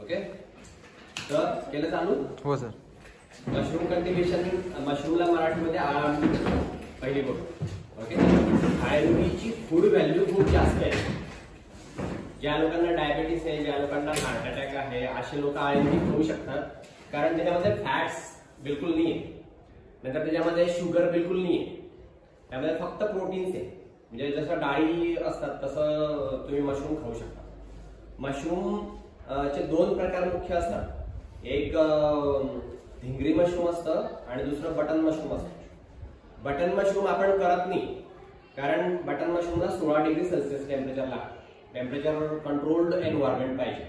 Okay, तर केलं चालू? हो सर. मशरूम कल्टिव्हेशन, मशरूमला मराठीमध्ये आळवणी पहिली गोष्ट. ओके, आळवणीची फूड व्हॅल्यू खूप जास्त आहे. ज्या लोकांना डायबिटीस आहे, ज्या लोकांना हार्ट अटॅक आहे, असे लोक आळवणी खाऊ शकतात, कारण त्याच्यामध्ये फॅट्स बिलकुल नाहीये, नंतर त्याच्यामध्ये शुगर बिलकुल नाहीये, त्यामध्ये फक्त प्रोटीन्स आहे. म्हणजे जसं डाळी असतात तसं तुम्ही मशरूम खाऊ शकता. मशरूम चे दोन प्रकार मुख्य असतात. एक धिंगरी मशरूम असतं आणि दुसरं बटन मशरूम असतं. बटन मशरूम आपण करत नाही, कारण बटन मशरूमला 16 डिग्री सेल्सिअस टेम्परेचर लागतं. टेम्परेचर कंट्रोल्ड एन्व्हायरमेंट पाहिजे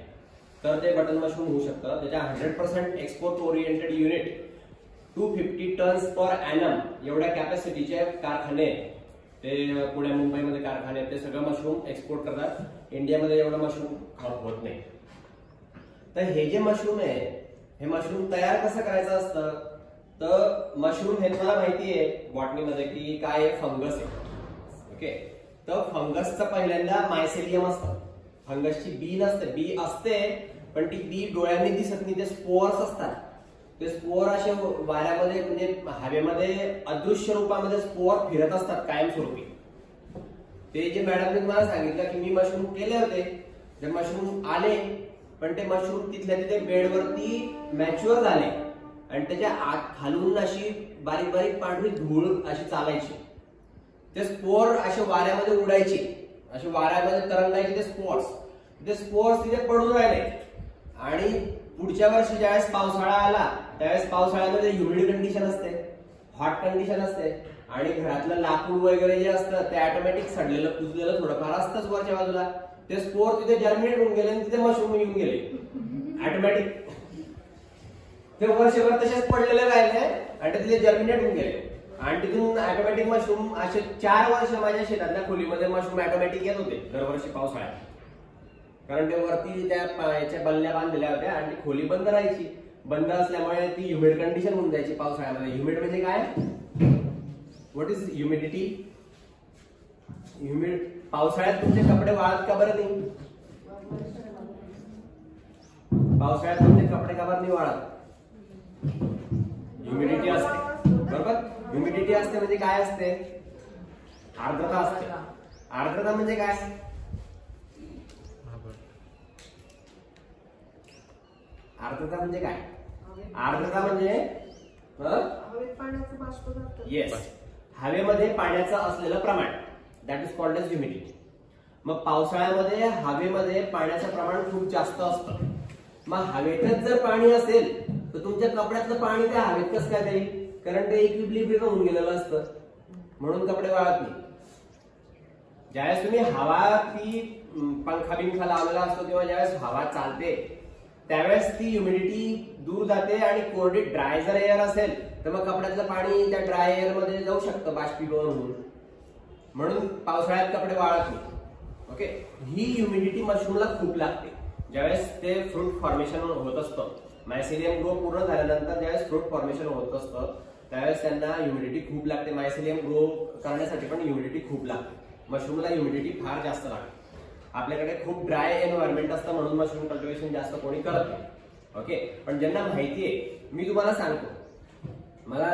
तर ते बटन मशरूम होऊ शकतं. त्याच्या 100% export oriented unit 250 tons per annum एवढ्या कॅपॅसिटीचे कारखाने, ते पुणे मुंबईमध्ये कारखाने, ते सगळं मशरूम एक्सपोर्ट करतात. इंडियामध्ये एवढं मशरूम होत नाही. तर हे जे मशरूम आहे, हे मशरूम तयार कसं करायचं असतं, तर मशरूम हे तुम्हाला माहिती आहे बॉटनीमध्ये की काय फंगस आहे. ओके, तर फंगसचं पहिल्यांदा मायसेलियम असतं. फंगसची बी नसते, बी असते पण ती बी डोळ्यांनी दिसत नाही. ते स्पोअर्स असतात. ते स्पोअर असे वाऱ्यामध्ये म्हणजे हवेमध्ये अदृश्य रूपामध्ये स्पोअर फिरत असतात कायमस्वरूपी. ते जे मॅडमने तुम्हाला सांगितलं की मी मशरूम केले होते, ते मशरूम आले पण ते मशरूम तिथल्या तिथे बेडवरती मॅच्युअर झाले आणि त्याच्या आत खालून अशी बारीक बारीक पांढरी धूळ अशी चालायची. ते स्पोअर असे वाऱ्यामध्ये उडायचे, असे वाऱ्यामध्ये तरंगायचे ते स्पोअर्स तिथे पडून राहिले. आणि पुढच्या वर्षी ज्यावेळेस पावसाळा आला त्यावेळेस पावसाळ्यामध्ये ह्युमिड कंडिशन असते, हॉट कंडिशन असते आणि घरातलं लाकूड वगैरे जे असतं ते ऑटोमॅटिक सडलेलं कुजलेलं थोडंफार असतंच वरच्या बाजूला. ते स्पोअर तिथे जर्मिनेट होऊन गेले आणि तिथे मशरूम येऊन गेले ऑटोमॅटिक. ते वर्षभर तसेच पडलेले राहिले आणि तिथे जर्मिनेट होऊन गेले आणि तिथून ऑटोमॅटिक मशरूम असे 4 वर्ष माझ्या शेतातल्या खोलीमध्ये मशरूम ऑटोमॅटिक येत होते दरवर्षी पावसाळ्यात. कारण ते वरती त्या याच्या बल्ल्या बांधलेल्या होत्या आणि ती खोली बंद राहायची. बंद असल्यामुळे ती ह्युमिड कंडिशन होऊन जायची पावसाळ्यामध्ये. ह्युमिड म्हणजे काय? What is humidity? ह्युमिड. पावसाळ्यात तुमचे कपडे वाळत का बरं नाही? पावसाळ्यात तुमचे कपडे का बरं नाही वाळत? ह्युमिडिटी असते, बरोबर? ह्युमिडिटी असते म्हणजे काय असते? आर्द्रता असते. आर्द्रता म्हणजे काय? आर्द्रता म्हणजे काय? आर्द्रता म्हणजे येस, हवेमध्ये पाण्याचं असलेलं प्रमाण, that is called as humidity. मग पावसाळ्यामध्ये हवेमध्ये पाण्याचं प्रमाण खूप जास्त असतं. मग हवेतच जर पाणी असेल तर तुमच्या कपड्यातलं पाणी त्या हवेत कसं काय जाईल? कारण ते इक्विलिब्रियम होऊन गेलेलं असतं, म्हणून कपडे वाळत नाही. ज्यावेळेस तुम्ही हवा ती पंखा बिंखा लावलेला असतो किंवा ज्यावेळेस हवा चालते त्यावेळेस ती ह्युमिडिटी दूर जाते आणि कोरडी ड्राय जर एअर असेल तर मग कपड्यातलं पाणी त्या ड्राय एअर मध्ये जाऊ शकतं बाष्पीभवन होऊन, म्हणून पावसाळ्यात कपडे वाळत नाही. ओके, ही ह्युमिडिटी मशरूमला खूप लागते. ज्यावेळेस ते फ्रूट फॉर्मेशन होत असतं, मायसेलियम ग्रो पूर्ण झाल्यानंतर ज्यावेळेस फ्रूट फॉर्मेशन होत असतं त्यावेळेस त्यांना ह्युमिडिटी खूप लागते. मायसेलियम ग्रो करण्यासाठी पण ह्युमिडिटी खूप लागते. मशरूमला ह्युमिडिटी फार जास्त लागते. आपल्याकडे खूप ड्राय एन्व्हायरमेंट असतं म्हणून मशरूम कल्टिव्हेशन जास्त कोणी करत नाही. ओके, पण ज्यांना माहिती आहे, मी तुम्हाला सांगतो, मला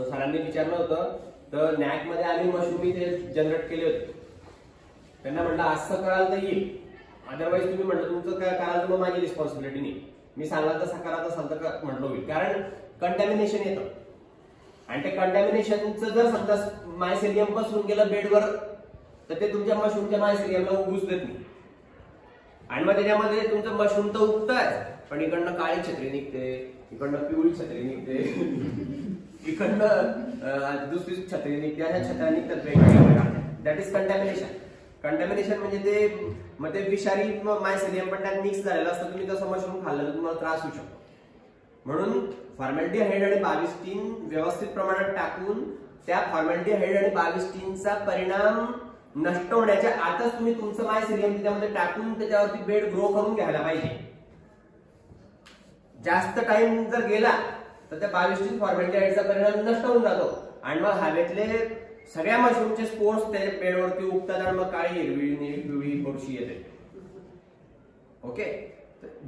सरांनी विचारलं होतं तर नॅक मध्ये आम्ही मशरूम इथे जनरेट केले होते. त्यांना म्हटलं असं कराल तर येईल, अदरवाईज तुम्ही म्हटलं तुमचं काय कराल तर मग माझी रिस्पॉन्सिबिलिटी नाही, मी सांगाल तसं करत असाल तर म्हटलं होईल. कारण कंटॅमिनेशन येतं आणि ते कंटॅमिनेशनचं जर समजा मायसेलियम बसून गेलं बेडवर तर ते तुमच्या मशरूमच्या मायसेलियमला उगूच देत नाही आणि मग त्याच्यामध्ये तुमचं मशरूम तर उगतंय पण इकडनं काळी छत्री निघते, इकडनं पिवळी छत्री निघते, इकडनं दुसरी छत्री निघते, अशा छत्र्या निघतात वेगवेगळ्या. That is contamination. कंटॅमिनेशन म्हणजे ते मग ते विषारी मायसेलियम पण त्यात मिक्स झालेलं असतं. तुम्ही तसं मशरूम खाल्लं तर तुम्हाला त्रास होऊ शकतो. म्हणून फॉर्मॅलिटीहाइड आणि बाविस्टीन व्यवस्थित प्रमाणात टाकून त्या फॉर्मॅलिटीहाइड आणि बाविस्टीनचा परिणाम नष्ट होण्याच्या आतच तुम्ही तुमचं मायसेलियम त्याच्यामध्ये टाकून त्याच्यावरती बेड ग्रो करून घ्यायला पाहिजे. जास्त टाइम जर गेला तर त्या बाविस्टीन फॉर्मॅलिटीहाइडचा परिणाम नष्ट होऊन जातो आणि मग हवेतले सगळ्या मशरूमचे स्पोर्स त्या बेडवरती उगतात आणि मग काळी हिरवी पिवळी बुरशी येते. ओके,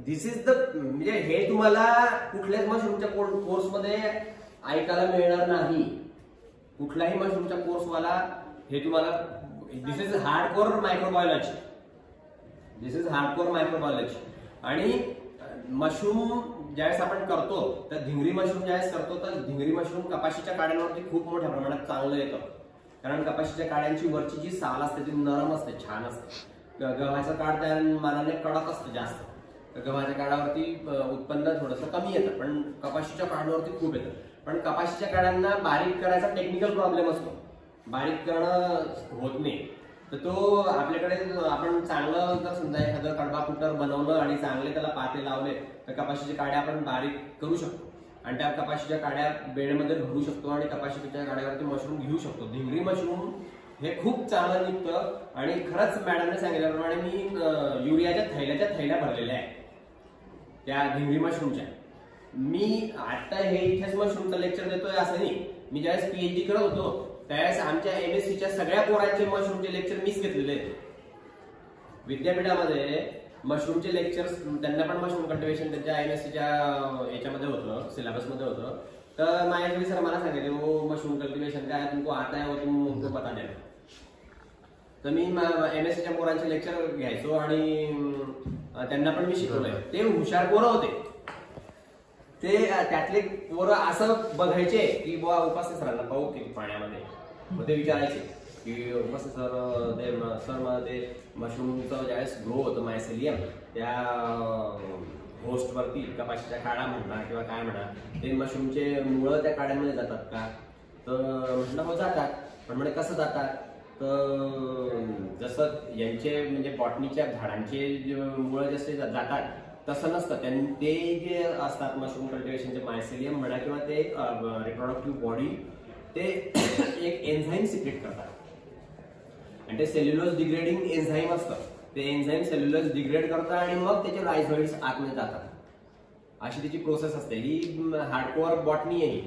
दिस इज द म्हणजे हे तुम्हाला कुठल्याच मशरूमच्या कोर्समध्ये ऐकायला मिळणार नाही. कुठल्याही मशरूमच्या कोर्सवाला हे तुम्हाला this is hardcore microbiology. This is hardcore microbiology. आणि मशरूम ज्यावेळेस आपण करतो तर धिंगरी मशरूम ज्यावेळेस करतो तर धिंगरी मशरूम कपाशीच्या काड्यांवरती खूप मोठ्या प्रमाणात चांगलं येतं. कारण कपाशीच्या काड्यांची वरची जी साल असते ती नरम असते, छान असते. गव्हाचं काड त्या मानाने कडक असतं जास्त. गव्हाच्या काडावरती उत्पन्न थोडंसं कमी येतं, पण कपाशीच्या काडावरती खूप येतं. पण कपाशीच्या काड्यांना बारीक करायचा टेक्निकल प्रॉब्लेम असतो, बारीक करणं होत नाही. तर तो आपल्याकडे आपण चांगलं जर समजा एखादं कडबा कुटर बनवलं आणि चांगले त्याला पाते लावले तर कपाशीच्या काड्या आपण बारीक करू शकतो आणि त्या कपाशीच्या काड्या बेडमध्ये भरू शकतो आणि कपाशीच्या काड्यावरती मशरूम घेऊ शकतो. धिंगरी मशरूम हे खूप चांगलं निघतं. आणि खरंच मॅडमने सांगितल्याप्रमाणे मी युरियाच्या थैल्या भरलेल्या आहेत त्या धिंगरी मशरूमच्या. मी आता हे इथेच मशरूमचं लेक्चर देतोय असं नाही. मी ज्यावेळेस PhD करत होतो त्यावेळेस आमच्या MSCच्या सगळ्या पोरांचे मशरूमचे लेक्चर मीच घेतलेले आहेत. विद्यापीठामध्ये मशरूमचे लेक्चर्स त्यांना पण मशरूम कल्टिवेशन त्यांच्या MSCच्या याच्यामध्ये होतं, सिलेबसमध्ये होतं. तर माझ्याकडे सर मला सांगितले वो मशरूम कल्टिवेशन काय तुमको आता है वो तुमको पता नाही. तर मी MSCच्या पोरांचे लेक्चर घ्यायचो आणि त्यांना पण मी शिकवलंय. ते हुशार पोरं होते. ते त्यातले पोरं असं बघायचे की बुवा उपास्य सरांना पाहू की पाण्यामध्ये. मग ते विचारायचे की उपास्य सर मला ते मशरूमचं ज्यावेळेस ग्रो होतं मायसेलियम त्या होस्टवरती कपाशीच्या काडा म्हणा किंवा काय म्हणा ते मशरूमचे मुळं त्या काड्यांमध्ये जातात का? तर म्हटलं हो जातात. पण म्हणजे कसं जातात? तर जसं यांचे म्हणजे बॉटनीच्या झाडांचे मुळं जसे जातात तसं नसतं. ते जे असतात मशरूम कल्टिवेशनचे मायसेलियम म्हणा किंवा ते रिप्रोडक्टिव्ह बॉडी ते एक एन्झाईम सिक्रेट करतात आणि ते सेल्युलोज डिग्रेडिंग एन्झाईम असतं. ते एन्झाईम सेल्युलोज डिग्रेड करतात आणि मग त्याचे रायझोइड्स आतमध्ये जातात. अशी त्याची प्रोसेस असते. ही हार्डकोअर बॉटनी आहे.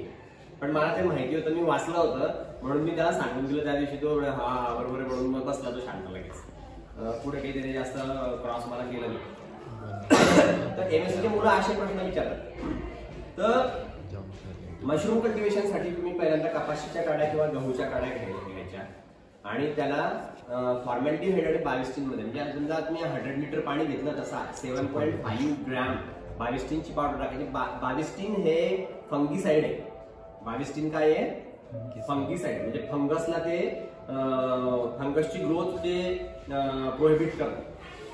पण मला ते माहिती होतं, मी वाचलं होतं म्हणून मी त्याला सांगून दिलं. त्या दिवशी तो हा बरोबर आहे म्हणून मग बसला तो शांत लगेच. पुढे काही त्याने जास्त क्रॉस मला केलं नाही. तर MSCचे मुलं असे प्रश्न विचारतात. तर मशरूम कल्टिवेशनसाठी तुम्ही पहिल्यांदा कपाशीच्या काड्या किंवा गहूच्या काड्या घ्यायच्या आणि त्याला फॉर्मॅलिटीहाइड आणि बाविस्टिन मध्ये म्हणजे समजा तुम्ही 100 लिटर पाणी घेतलं तसा 7.5 ग्रॅम बाविस्टिनची पावडर टाकायची. बाविस्टिन हे फंगीसाइड आहे. बाविस्टिन काय आहे? फंगीसाइड. म्हणजे फंगसला ते फंगसची ग्रोथ ते प्रोहिबिट करतं.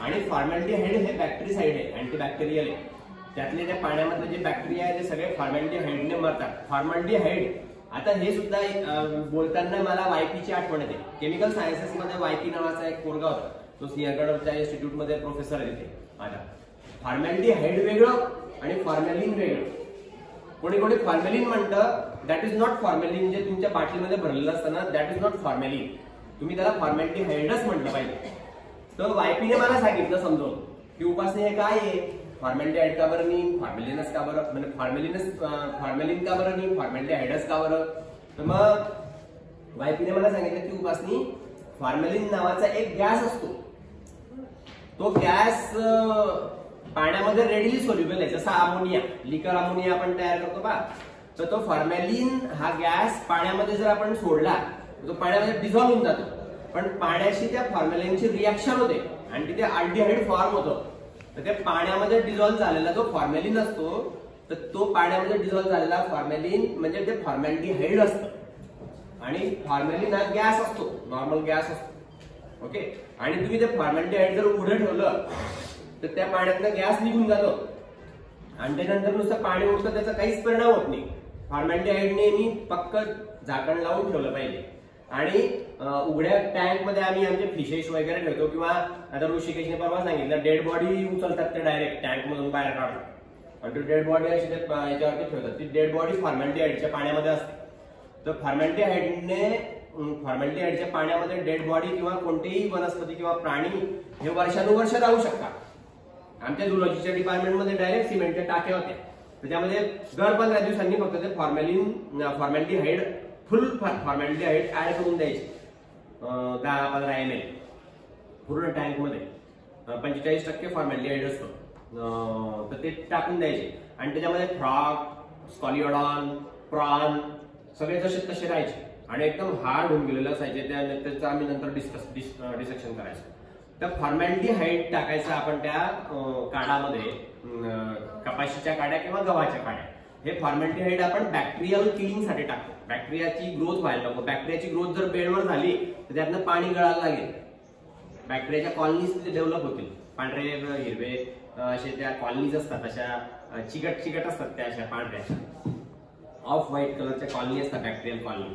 आणि फॉर्मॅलिटीहाइड हे बॅक्टेरिसाइड आहे, अँटीबॅक्टेरियल आहे. त्यातले त्या पाण्यामधले जे बॅक्टेरिया आहे ते सगळे फॉर्मॅलिटीहाइडने मरतात. फॉर्मॅलिटीहाइड आता हे सुद्धा बोलताना मला YP आठवण येते. केमिकल सायन्सेस मध्ये YP नावाचा एक पोरगा होता. तो सिंहगडच्या इन्स्टिट्यूट मध्ये प्रोफेसर आहे तिथे. आता फॉर्मॅलिटीहाइड वेगळं आणि फॉर्मॅलिन वेगळं. कोणी कोणी फॉर्मॅलिन म्हणतं. That is not formalin. म्हणजे तुमच्या बाटलीमध्ये भरलेलं असतं ना, दॅट इज नॉट फॉर्मॅलिन. तुम्ही त्याला फॉर्मॅलिटीहाइडच म्हटलं पाहिजे. तर YPने मला सांगितलं समजावून की उपासने हे काय आहे, फॉर्मॅलिटीहाइड का बरं नाही, फॉर्मॅलिनस का बरं, म्हणजे फॉर्मॅलिन का बरं नाही, फॉर्मॅलिटीहाइडच का बरं. तर मग YPने मला सांगितलं की उपासनी फॉर्मॅलिन नावाचा एक गॅस असतो. तो गॅस पाण्यामध्ये रेडिली सोल्युबल आहे. जसा अमोनिया, लिकर अमोनिया आपण तयार करतो बा. तर तो फॉर्मॅलिन हा गॅस पाण्यामध्ये जर आपण सोडला तर तो पाण्यामध्ये डिझॉल्व्ह होऊन जातो. पण पाण्याशी त्या फॉर्मॅलिनची रिॲक्शन होते आणि तिथे अल्डिहाइड फॉर्म होतो. तर त्या पाण्यामध्ये डिझॉल्व्ह झालेला जो फॉर्मॅलिन असतो तर तो पाण्यामध्ये डिझॉल्व्ह झालेला फॉर्मॅलिन म्हणजे ते फॉर्मॅलिटीहाइड असतं. आणि फॉर्मॅलिन हा गॅस असतो, नॉर्मल गॅस असतो. ओके. आणि तुम्ही ते फॉर्मॅलिटीहाइड जर उघडं ठेवलं तर त्या पाण्यातनं गॅस निघून जातो आणि त्यानंतर नुसतं पाणी उठतं, त्याचा काहीच परिणाम होत नाही. फॉर्मॅलिटीहाइडने मी पक्क झाकण लावून ठेवलं पाहिजे. आणि उघड्या टँक मध्ये आम्ही आमचे फिशेस वगैरे ठेवतो किंवा आता ऋषिकेशने परवा सांगितलं डेड बॉडी उचलतात ते डायरेक्ट टँक मधून बाहेर काढतात आणि डेड बॉडी अशी याच्यावरती ठेवतात. ती डेड बॉडी फॉर्मॅलिटीहाइडच्या पाण्यामध्ये असते. तर फॉर्मॅलिटीहाइडच्या पाण्यामध्ये डेड बॉडी किंवा कोणतेही वनस्पती किंवा प्राणी हे वर्षानुवर्ष राहू शकतात. आमच्या झुलॉजीच्या डिपार्टमेंटमध्ये डायरेक्ट सिमेंटच्या टाक्या होत्या. त्याच्यामध्ये दर 15 दिवसांनी फक्त ते फॉर्मॅलिटीहाइड फुल फॉर्मॅलिटीहाइड ऍड करून द्यायचे 10-15 ml पूर्ण टँक मध्ये. 45% फॉर्मॅलिटीहाइड असतो. तर ते टाकून द्यायचे आणि त्याच्यामध्ये फ्रॉग, स्कॉलिओडॉन, प्रॉन सगळे जसे तसे राहायचे आणि एकदम हार्ड होऊन गेलेले असायचे. त्याचं आम्ही नंतर डिसेक्शन करायचो. तर फॉर्मॅल्डिहाइड टाकायचं आपण त्या काढामध्ये, कपाशीच्या काड्या किंवा गव्हाच्या काड्या. हे फॉर्मॅल्डिहाइड आपण बॅक्टेरियल किलिंगसाठी टाकतो. बॅक्टेरियाची ग्रोथ व्हायला नको. बॅक्टेरियाची ग्रोथ जर बेडवर झाली तर त्यातनं पाणी गळायला लागेल. बॅक्टेरियाच्या कॉलनीज तिथे डेव्हलप होतील. पांढरे हिरवे असे त्या कॉलनीज असतात, अशा चिकट चिकट असतात त्या, अशा पांढऱ्या ऑफ व्हाईट कलरच्या कॉलनी असतात बॅक्टेरियल कॉलनी.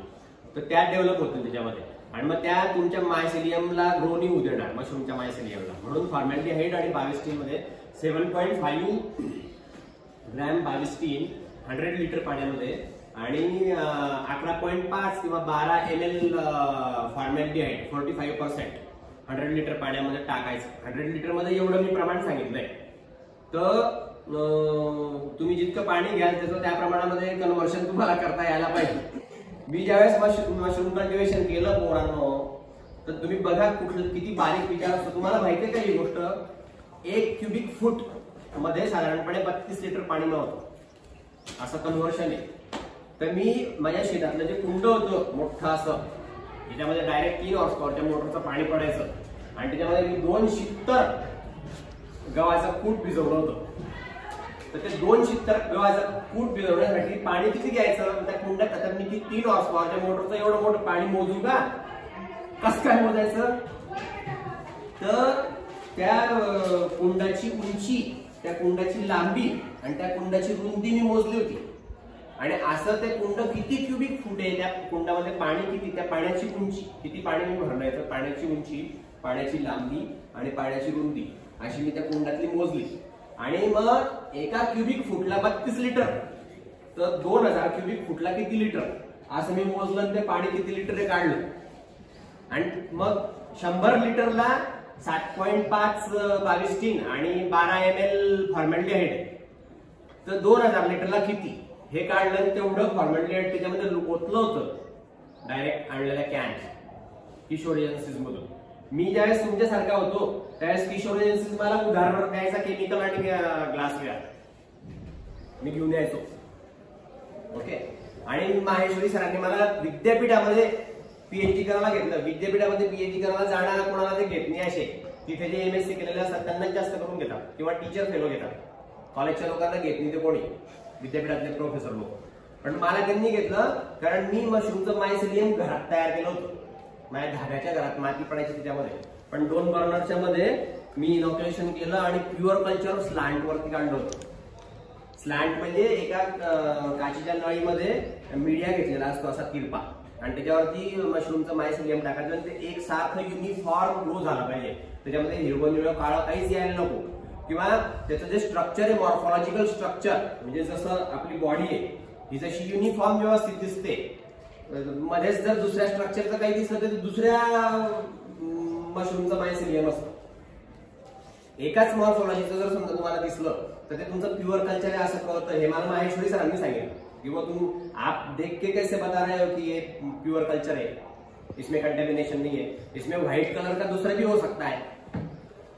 तर त्या डेव्हलप होतील त्याच्यामध्ये आणि मग त्या तुमच्या मायसेलियमला ग्रो नाही होऊ देणार, मशरूमच्या मायसेलियमला. म्हणून फॉर्मॅल्डिहाइड आणि बाविस्टीन मध्ये 7.5 ग्रॅम बाविस्टीन 100 लिटर पाण्यामध्ये आणि 11.5 किंवा 12 ml फॉर्मॅल्डिहाइड 45% 100 लिटर पाण्यामध्ये टाकायचं. 100 लिटर मध्ये एवढं मी प्रमाण सांगितलंय. तर तुम्ही जितकं पाणी घ्याल त्याचं त्या प्रमाणामध्ये कन्व्हर्शन तुम्हाला करता यायला पाहिजे. मी ज्यावेळेस मशरूम कल्टिव्हेशन केलं पोरांनो, तर तुम्ही बघा कुठलं किती बारीक विचार असतो. तुम्हाला माहितीये का ही गोष्ट, 1 क्युबिक फूट मध्ये साधारणपणे 32 लिटर पाणी मिळतं, असं कन्व्हर्शन आहे. तर मी माझ्या शेतातलं जे कुंड होतं मोठं असं, त्याच्यामध्ये डायरेक्ट 3 हॉर्स पॉवरच्या मोटरचं पाणी पडायचं आणि त्याच्यामध्ये मी 270 गव्हाचं कूट भिजवलं होतं. तर ते 270 गव्हाचं कूट भिजवण्यासाठी पाणी किती घ्यायचं त्या कुंडात? आता मी 3 हॉर्स पॉवरच्या मोटरचं एवढं मोठं पाणी मोजू का? कसं काय मोजायचं? तर त्या कुंडाची उंची, त्या कुंडाची लांबी आणि त्या कुंडाची रुंदी मी मोजली होती आणि असं ते कुंड किती क्युबिक फूट आहे, त्या कुंडामध्ये पाणी किती, त्या पाण्याची उंची किती, पाणी मी भरण्याचं, पाण्याची उंची, पाण्याची लांबी आणि पाण्याची रुंदी अशी मी त्या कुंडातली मोजली. आणि मग एका क्युबिक फूटला 32 लिटर, तर 2000 क्युबिक फूटला किती लिटर असं मी मोजलं. ते पाणी किती लिटर आहे काढलं आणि मग 100 लिटरला 7.5 बाविस्टीन आणि 12 ml फॉर्मॅल्डिहाइड, तर 2000 लिटरला किती हे काढलं. तेवढं फॉर्मॅल्डिहाइड त्याच्यामध्ये ओतलं होतं डायरेक्ट आणलेल्या कॅन किशोर एजन्सीज मधून. मी ज्यावेळेस तुमच्यासारखा होतो त्यावेळेस किशोर एजन्सीज मला उदाहरण द्यायचा केमिकल आणि ग्लासवेअर मी घेऊन यायचो. ओके. आणि माहेश्वरी सरांनी मला विद्यापीठामध्ये पीएचडी करायला घेतलं. विद्यापीठामध्ये पीएचडी करायला जाणारा कोणाला ते घेत नाही असे, तिथे जे एमएससी केलेले असतात त्यांना जास्त करून घेतात किंवा टीचर फेलो घेतात. कॉलेजच्या लोकांना घेत नाही ते कोणी, विद्यापीठातले प्रोफेसर लोक. पण मला त्यांनी घेतलं कारण मी मशरूमचं मायसेलियम घरात तयार केलं होतं. माझ्या धाब्याच्या घरात माती पडायची त्याच्यामध्ये, पण 2 बर्नरच्या मध्ये मी इनॉक्युलेशन केलं आणि प्युअर कल्चर स्लॅन्ट वरती काढलं होतं. स्लॅन्ट म्हणजे एका काचेच्या नळीमध्ये मीडिया घेतलेला असतो असा तिरपा आणि त्याच्यावरती मशरूमचं मायसेलियम टाकायचं आणि ते एक सारखं युनिफॉर्म ग्रो झालं पाहिजे. त्याच्यामध्ये हिरवं निळं काळं काहीच यायला नको. किंवा त्याचं जे स्ट्रक्चर आहे, मॉर्फॉलॉजिकल स्ट्रक्चर, म्हणजे जसं आपली बॉडी आहे ही जशी युनिफॉर्म व्यवस्थित दिसते, मध्येच जर दुसऱ्या स्ट्रक्चरचं काही दिसलं तर दुसऱ्या मशरूमचं मायसेलियम असतं. एकाच मॉर्फॉलॉजीचं जर समजा तुम्हाला दिसलं तर ते तुमचं प्युअर कल्चर आहे असं कळतं. हे मला माहेश्वरी सरांनी सांगितलं कि वो तुम आप देख के कैसे बता रहे हो कि ये प्योर कल्चर है, इसमें कंटेमिनेशन नहीं है, इसमें व्हाइट कलर का दूसरा भी हो सकता है.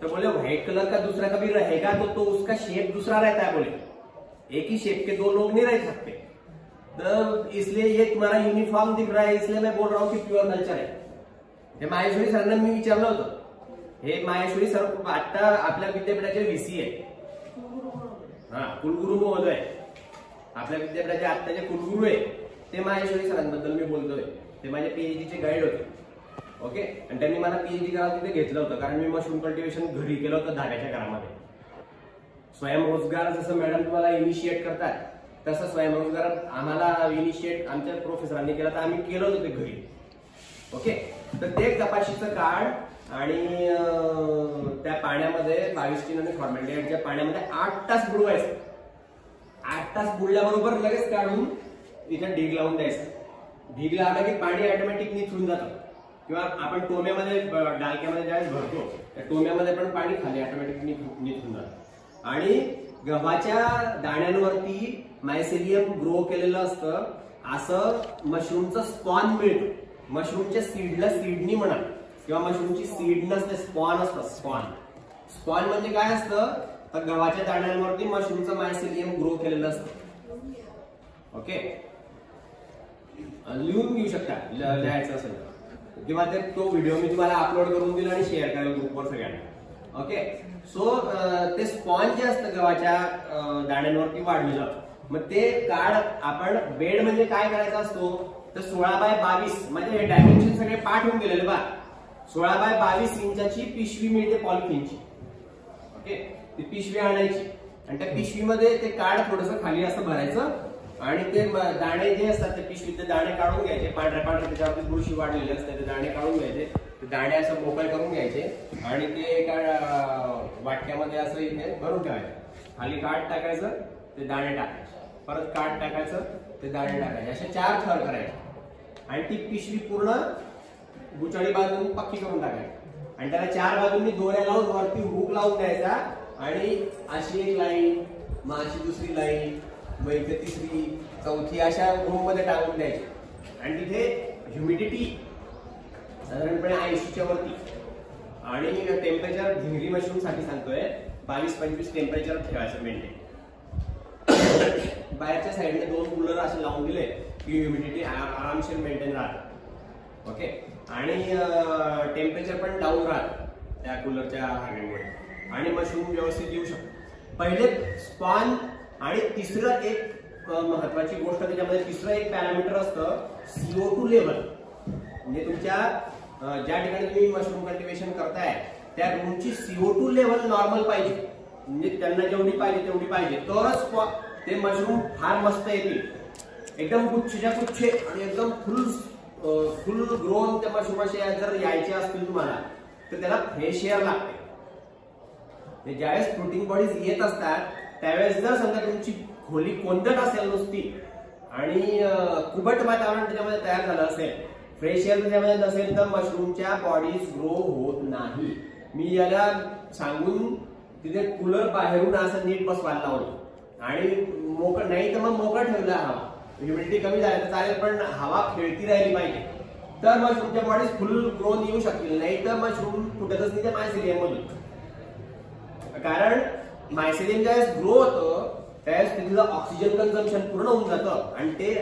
तो बोले व्हाइट कलर का दूसरा कभी रहेगा तो उसका शेप दूसरा रहता है. बोले एक ही शेप के 2 लोग नहीं रह सकते, तो इसलिए ये तुम्हारा यूनिफॉर्म दिख रहा है, इसलिए मैं बोल रहा हूँ कि प्युअर कल्चर है. हे माहेश्वरी सरांना मी विचारलं होतं. हे माहेश्वरी सर आता आपल्या विद्यापीठाचे व्हीसी आहे, हा कुलगुरू महोदय, आपल्या विद्यापीठाचे आत्ताचे कुलगुरू आहे ते माहेश्वरी सरांबद्दल मी बोलतोय. ते माझे पीएचडीचे गाईड होते. ओके. आणि त्यांनी मला पीएचडी करायला तिथे घेतलं होतं कारण मी मशरूम कल्टिव्हेशन घरी केलं होतं धाब्याच्या घरामध्ये. स्वयंरोजगार जसं मॅडम तुम्हाला इनिशिएट करतात तसं स्वयंरोजगार आम्हाला इनिशिएट आमच्या प्रोफेसरांनी केला, तर आम्ही केलं होतं ते घरी. ओके. तर ते कपाशीचं काढ आणि त्या पाण्यामध्ये 22 आणि फॉर्मॅल्डिहाइडच्या पाण्यामध्ये 8 तास बुडवायचं. 8 तास बुडल्याबरोबर लगेच काढून इथे ढीग लावून द्यायचं. ढीग लावला की पाणी ऑटोमॅटिक निथळून जातं. किंवा आपण टोम्यामध्ये डालक्यामध्ये ज्यावेळेस भरतो त्या टोम्यामध्ये पण पाणी खाली ऑटोमॅटिक निथळून जातं. आणि गव्हाच्या दाण्यांवरती मायसेलियम ग्रो केलेलं असतं. असं मशरूमचं स्पॉन मिळतं. मशरूमच्या सीडला सीडनी म्हणा किंवा मशरूमची सीड नसते, स्पॉन असतं. स्पॉन म्हणजे काय असतं, तर गव्हाच्या दाण्यांवरती मशरूमचं मायसिलियम ग्रो केलेलं असतं. ओके, लिहून घेऊ शकता लिहायचं असेल किंवा तो व्हिडिओ मी तुम्हाला अपलोड करून दिला आणि शेअर करेल ग्रुपवर सगळ्यांना. ओके, सो ते स्पॉन्ज जे असतं गव्हाच्या दाण्यांवरती वाढलं जातं. मग ते कार्ड आपण बेड म्हणजे काय करायचा असतो तर 16x22 म्हणजे हे डायमेन्शन सगळे पाठ होऊन गेलेले बा. 16x22 इंचाची पिशवी मिळते पॉलिथिनची. ओके, ती पिशवी आणायची आणि त्या पिशवीमध्ये ते कार्ड थोडंसं खाली असं भरायचं आणि ते दाणे जे असतात ते पिशवीतले दाणे काढून घ्यायचे. पांढऱ्या पांढऱ्या त्याच्यावरती बुरशी वाढलेली असते, ते दाणे काढून घ्यायचे. ते दाणे असं मोकळे करून घ्यायचे आणि ते एका वाटक्यामध्ये असं इथे भरून ठेवायचं. खाली काठ टाकायचं, ते दाणे टाकायचे, परत काठ टाकायचं, ते दाणे टाकायचे. असे 4 थर करायचे आणि ती पिशवी पूर्ण गुचाळी बाजून पक्की करून टाकायची आणि त्याला 4 बाजूंनी दोऱ्या लावून वरती हुक लावून द्यायचा आणि अशी एक लाईन, मग अशी दुसरी लाईन, मग इथे तिसरी, चौथी अशा रूम मध्ये टाकून द्यायची. आणि तिथे ह्युमिडिटी साधारणपणे 80च्या वरती आणि टेम्परेचर ढिंगरी मशरूम साठी सांगतोय 22-25 टेम्परेचर ठेवायचं मेंटेन. बाहेरच्या साईडने 2 कूलर असे लावून दिले की ह्युमिडिटी आरामशीर मेंटेन राहत. ओके, आणि टेम्परेचर पण डाऊन राहत त्या कूलरच्या हवेमुळे आणि मशरूम व्यवस्थित येऊ शकतो. पहिले स्पॉन आणि तिसरं एक महत्वाची गोष्ट त्याच्यामध्ये तिसरं एक पॅरामीटर असतं CO2 लेवल. म्हणजे तुमच्या ज्या ठिकाणी तुम्ही मशरूम कल्टिवेशन करताय त्या रूमची CO2 लेवल नॉर्मल पाहिजे. म्हणजे त्यांना जेवढी पाहिजे तेवढी पाहिजे, तरच ते मशरूम फार मस्त येतील. एकदम गुच्छच्या गुच्छे आणि एकदम फुल ग्रोन त्या मशरूमाचे जर यायचे असतील तुम्हाला तर त्याला फ्रेश एअर लागते. ज्यावेळेस फ्रुटिंग बॉडीज येत असतात त्यावेळेस जर समजा तुमची खोली कोंदट असेल नुसती आणि कुबट वातावरण त्याच्यामध्ये तयार झालं असेल, फ्रेश एअर त्याच्यामध्ये नसेल, तर मशरूमच्या बॉडीज ग्रो होत नाही. मी याला सांगून तिथे कूलर बाहेरून असं नीट बसवायला लावलं आणि मोकळं नाही तर मग मोकळं ठेवलं. हवा ह्युमिडिटी कमी झाली तर चालेल, पण हवा खेळती राहिली पाहिजे, तर मशरूमच्या बॉडीज फुल ग्रोन येऊ शकतील. नाही तर मशरूम फुटतच नाही त्या मायसिलियम मधून. कारण मायसिलियम ज्यावेळेस ग्रो होतं त्यावेळेस तिथलं ऑक्सिजन कन्झम्पशन पूर्ण होऊन जातं आणि ते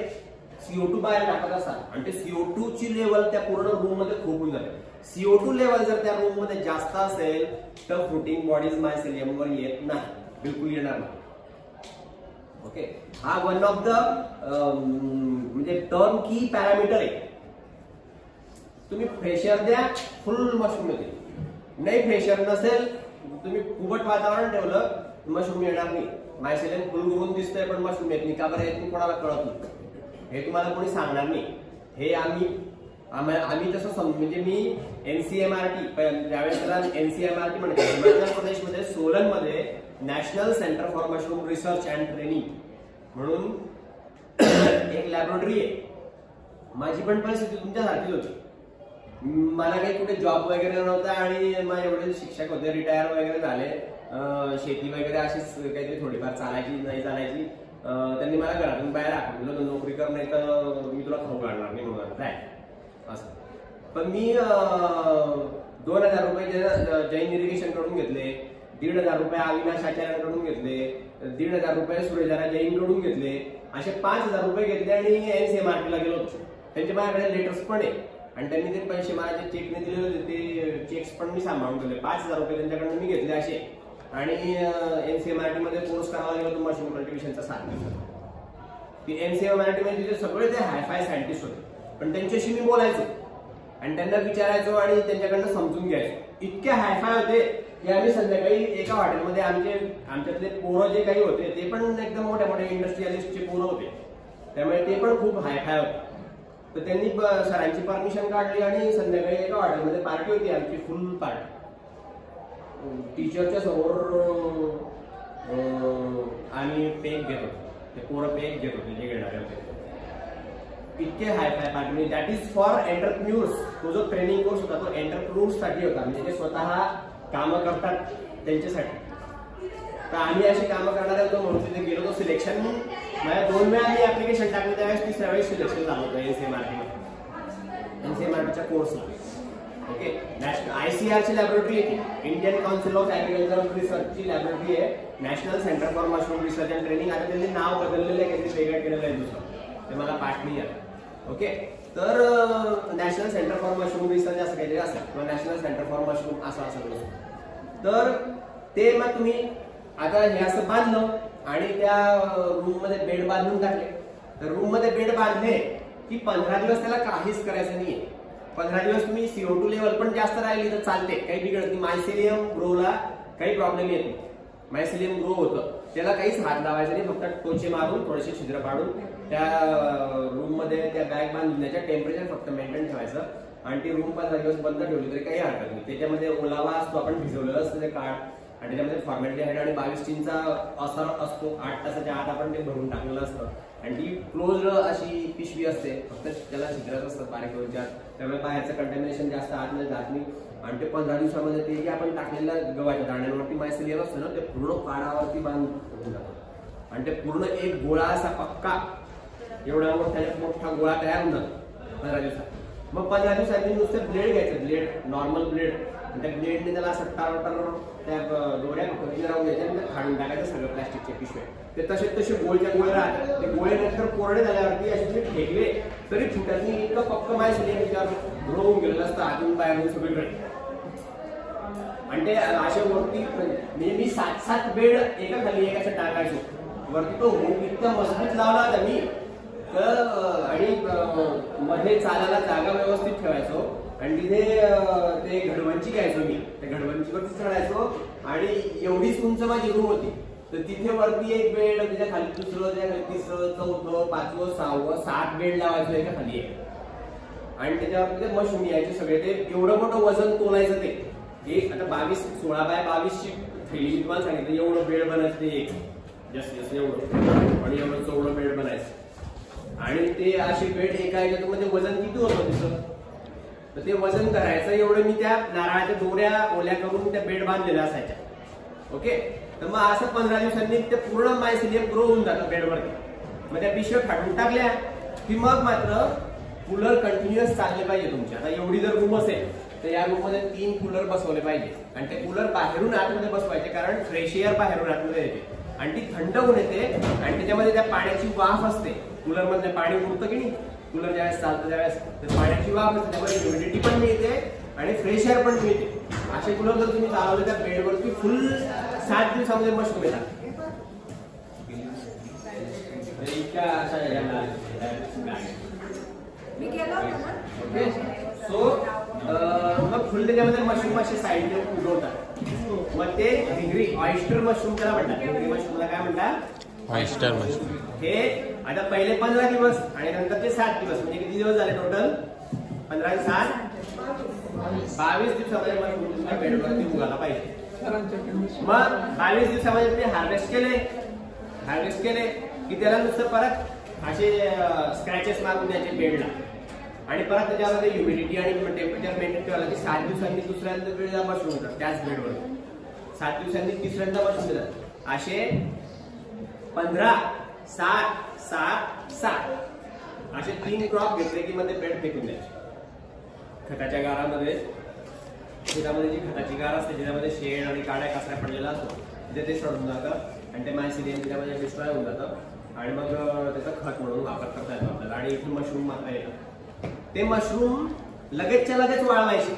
CO2 बाहेर टाकत असतात आणि ते CO2 ची लेवल त्या पूर्ण रूम मध्ये खूप होऊन जाते. CO2 लेवल जर त्या रूम मध्ये जास्त असेल तर फ्रुटिंग बॉडीज मायसिलियम वर येत नाही, बिलकुल येणार नाही. ओके, हा वन ऑफ द म्हणजे टर्म की पॅरामीटर आहे. तुम्ही फ्रेशर द्या, फुल मशरूम येते. नाही फ्रेशर नसेल, तुम्ही कुबट वातावरण ठेवलं, मशरूम येणार नाही. मायसिलियम फुल ग्रोन दिसतंय पण मशरूम येत नाही. का बरं येत नाही कोणाला कळत नाही, हे तुम्हाला कोणी सांगणार नाही. हे आम्ही तसं म्हणजे मी NCMRT ज्यावेळेस त्याला NCMRT म्हणते, हिमाचल प्रदेशमध्ये सोलन मध्ये national centre for mushroom research and training म्हणून एक लॅबोरेटरी आहे. माझी पण परिस्थिती तुमच्यासारखीच होती. मला काही कुठे जॉब वगैरे नव्हता आणि माझे वडील शिक्षक होते, रिटायर वगैरे झाले. शेती वगैरे अशीच काहीतरी थोडीफार चालायची नाही चालायची. त्यांनी मला घरातून बाहेर आखलं, नोकरी कर नाही तर मी तुला खाऊ घालणार नाही म्हणून काय असं. पण मी 2000 रुपये जैन इरिगेशन कडून घेतले, 1500 रुपये अविनाश आचार्यांकडून घेतले, 1500 रुपये सुरेदारा जैन कडून घेतले, असे 5000 रुपये घेतले आणि NCMRT ला गेलो होतो. त्यांच्या माझ्याकडे लेटर्स पण आहे आणि त्यांनी ते पैसे मला जे चेकने दिले होते ते चेक्स पण मी सांभाळून ठेवले. 5000 रुपये त्यांच्याकडनं मी घेतले असे आणि NCMRT मध्ये कोर्स करायला गेलो होतो मशरूम कल्टिवेशनचा 7 दिवसात. NCMRT मध्ये तिथे सगळे ते हायफाय सायंटिस्ट होते, पण त्यांच्याशी मी बोलायचो आणि त्यांना विचारायचो आणि त्यांच्याकडनं समजून घ्यायचो. इतके हायफाय होते की आम्ही संध्याकाळी एका हॉटेलमध्ये आमच्यातले पोरं जे काही होते ते पण एकदम मोठ्या मोठ्या इंडस्ट्रियलिस्टचे पोरं होते, त्यामुळे ते पण खूप हायफाय होते. तर त्यांनी सरांची परमिशन काढली आणि संध्याकाळी एका हॉटेलमध्ये पार्टी होती आमची, फुल पार्टी. टीचरच्या समोर आम्ही पेक घेत होतो, ते पोरं पेक घेत होते जे घेणारे होते. इतके hi fi party. That is for entrepreneurs. तो जो ट्रेनिंग कोर्स होता तो एंटरप्रेन्युअर्स साठी होता, म्हणजे ते स्वतः कामं करतात त्यांच्यासाठी. तर आम्ही अशी कामं करणारे होतो म्हणून तिथे गेलो होतो. सिलेक्शन माझ्या 2 वेळा मी ऍप्लिकेशन टाकलं, त्यावेळेस 3ऱ्या वेळेस सिलेक्शन झालं होतं NCMRT च्या कोर्सला. ओके, नॅशनल ICAR ची लॅबोरेटरी आहे, इंडियन काउन्सिल ऑफ ऍग्रिकल्चरल रिसर्चची लॅबोरेटरी आहे, national centre for mushroom research and training. आता त्यांनी नाव बदललेलं आहे, काहीतरी वेगळं केलेलं आहे दुसरं, ते मला पाठ नाही आलं. ओके, तर national centre for mushroom research असं काहीतरी असतं किंवा नॅशनल सेंटर फॉर मशरूम असं असं. तर ते मग तुम्ही आता हे असं बांधलं आणि त्या रूम मध्ये बेड बांधून टाकले. तर रूम मध्ये बेड बांधले की 15 दिवस त्याला काहीच करायचं नाहीये. 15 दिवस तुम्ही CO2 लेवल पण जास्त राहिली तर चालते, काही बिघडत नाही. मायसेलियम ग्रोला काही प्रॉब्लेम येत नाही, मायसेलियम ग्रो होतं, त्याला काहीच हात लावायचा नाही, फक्त टोचे मारून थोडेसे छिद्र पाडून त्या रूम मध्ये त्या बॅग बांधण्याच्या टेम्परेचर फक्त मेंटेन ठेवायचं आणि ती रूम 15 दिवस बंद ठेवली तरी काही हरकत नाही. त्याच्यामध्ये ओलावा असतो, आपण भिजवलेलं असतं ते काळ, आणि त्याच्यामध्ये फॉर्मॅलिटीहाइड आणि 22 टीनचा असर असतो. 8 तासाच्या आत आपण ते भरून टाकलेलं असतं आणि ती क्लोज अशी पिशवी असते, फक्त त्याला छिद्रच असतात बारीक करूनच्या, त्यामुळे बाहेरचं कंटॅमिनेशन जास्त आतमध्ये जात नाही. आणि ते 15 दिवसामध्ये ते जे आपण टाकलेल्या गव्हाच्या दाण्यांवरती मायसेलियम असतं ना, ते पूर्ण काळावरती बांधून जातं आणि ते पूर्ण एक गोळा असा पक्का एवढा मोठा गोळा तयार होऊन जातो 15 दिवसात. मग 15 दिवसांनी नुसतं ब्लेड घ्यायचं, ब्लेड नॉर्मल ब्लेड, त्या ब्लेडने त्याला असं टार त्या दोऱ्या राहून घ्यायच्या आणि खाडून टाकायचं सगळं प्लास्टिकचे पिशवे. ते तसे गोळच्या गोळे राहतात, ते गोळे नंतर कोरडे झाल्यावरती असे जे ठेकले तरी फुटत नाही, इतकं पक्क मायसेलियम त्याच्यावर ग्रो होऊन गेलेलं असतं आतून बाहेरून सगळीकडे. आणि ते अशा वरती नेहमी 7-7 बेड एका खाली एकाच्या टाकायचो वरती. तो इतका मजबूत लावला होता मी तर, आणि मध्ये चालायला जागा व्यवस्थित ठेवायचो आणि तिथे ते घडवंची घ्यायचो मी, त्या घडवंचीवरती चढायचो आणि एवढीच उंच माझी रूम होती. तर तिथे वरती एक बेड, त्याच्या खाली दुसरं, त्याच्या खाली तिसरं, चौथं, 5वं, 6वं, 7 बेड लावायचो एका खाली एक. आणि त्याच्यावरती ते मशरूम यायचे सगळे. ते एवढं मोठं वजन तोलायचं ते एक. आता 16 बाय 22ची थैली तुम्हाला सांगितलं, एवढं बेड बनायचं ते एक, जस्ट एवढं, आणि एवढं चौडं बेड बनायचं. आणि ते असे बेड एका याच्यामध्ये वजन किती होतं तिथं, तर ते वजन करायचं एवढं मी त्या नारळाच्या दोऱ्या ओल्या करून त्या बेड बांधलेल्या असायच्या. ओके, तर मग असं 15 दिवसांनी ते पूर्ण मायसेलियम ग्रो होऊन जातं बेडवरती. मग त्या पिशव्या फाडून टाकल्या की मग मात्र कूलर कंटिन्युअस चालले पाहिजे तुमचे. आता एवढी जर रूम असेल तर या रूम मध्ये 3 कूलर बसवले पाहिजे आणि ते कूलर बाहेरून आतमध्ये बसवायचे, कारण फ्रेश एअर बाहेरून आतमध्ये येते आणि ती थंड होऊन येते आणि त्याच्यामध्ये त्या पाण्याची वाफ असते. कूलर मध्ये पाणी उरतं की नाही, कूलर ज्यावेळेस चालतं त्यावेळेस पाण्याची वाफ असते, त्यामध्ये ह्युमिडिटी पण मिळते आणि फ्रेश एअर पण मिळते. असे कूलर जर तुम्ही चालवले त्या बेडवरती फुल 7 दिवसामध्ये मशरूम येतात. सो मग फुल त्याच्यामध्ये मशरूम असे साईडने उगवतात. मग ते भिंगरी ऑयस्टर मशरूम त्याला म्हणतात. भिंगरी मशरूमला काय म्हणतात? Oyster mushroom. हे आता पहिले 15 दिवस आणि नंतरचे 7 दिवस, म्हणजे किती दिवस झाले टोटल? 15 आणि 7 22 दिवसामध्ये मशरूम तुमच्या बेडवरती उगाला पाहिजे. मग 22 दिवसामध्ये तुम्ही हार्वेस्ट केले की त्याला नुसतं परत असे स्क्रॅचेस मारून द्यायचे बेडला आणि परत त्याच्यामध्ये ह्युमिडिटी आणि टेम्परेचर मेंटेन ठेवायला की 7 दिवसांनी दुसऱ्यांदा बेडला मशरूम होतात त्याच बेडवर, 7 दिवसांनी तिसऱ्यांदा मशरूम देतात. असे 15, 7, 7, 7 असे 3 क्रॉप घेतले की मध्ये बेड फेकून द्यायचे खताच्या गारामध्ये. शेतामध्ये जी खताची गार असते ज्याच्यामध्ये शेण आणि काड्या कचरा पडलेला असतो तिथे ते सडून जातं आणि ते मायसेलियम त्याच्यामध्ये डिस्ट्रॉय होऊन जातं आणि मग त्याचा खत म्हणून वापर करता येतो आपल्याला. आणि इथून मशरूम मात्र येतं. ते मशरूम लगेचच्या लगेच वाळवायचे.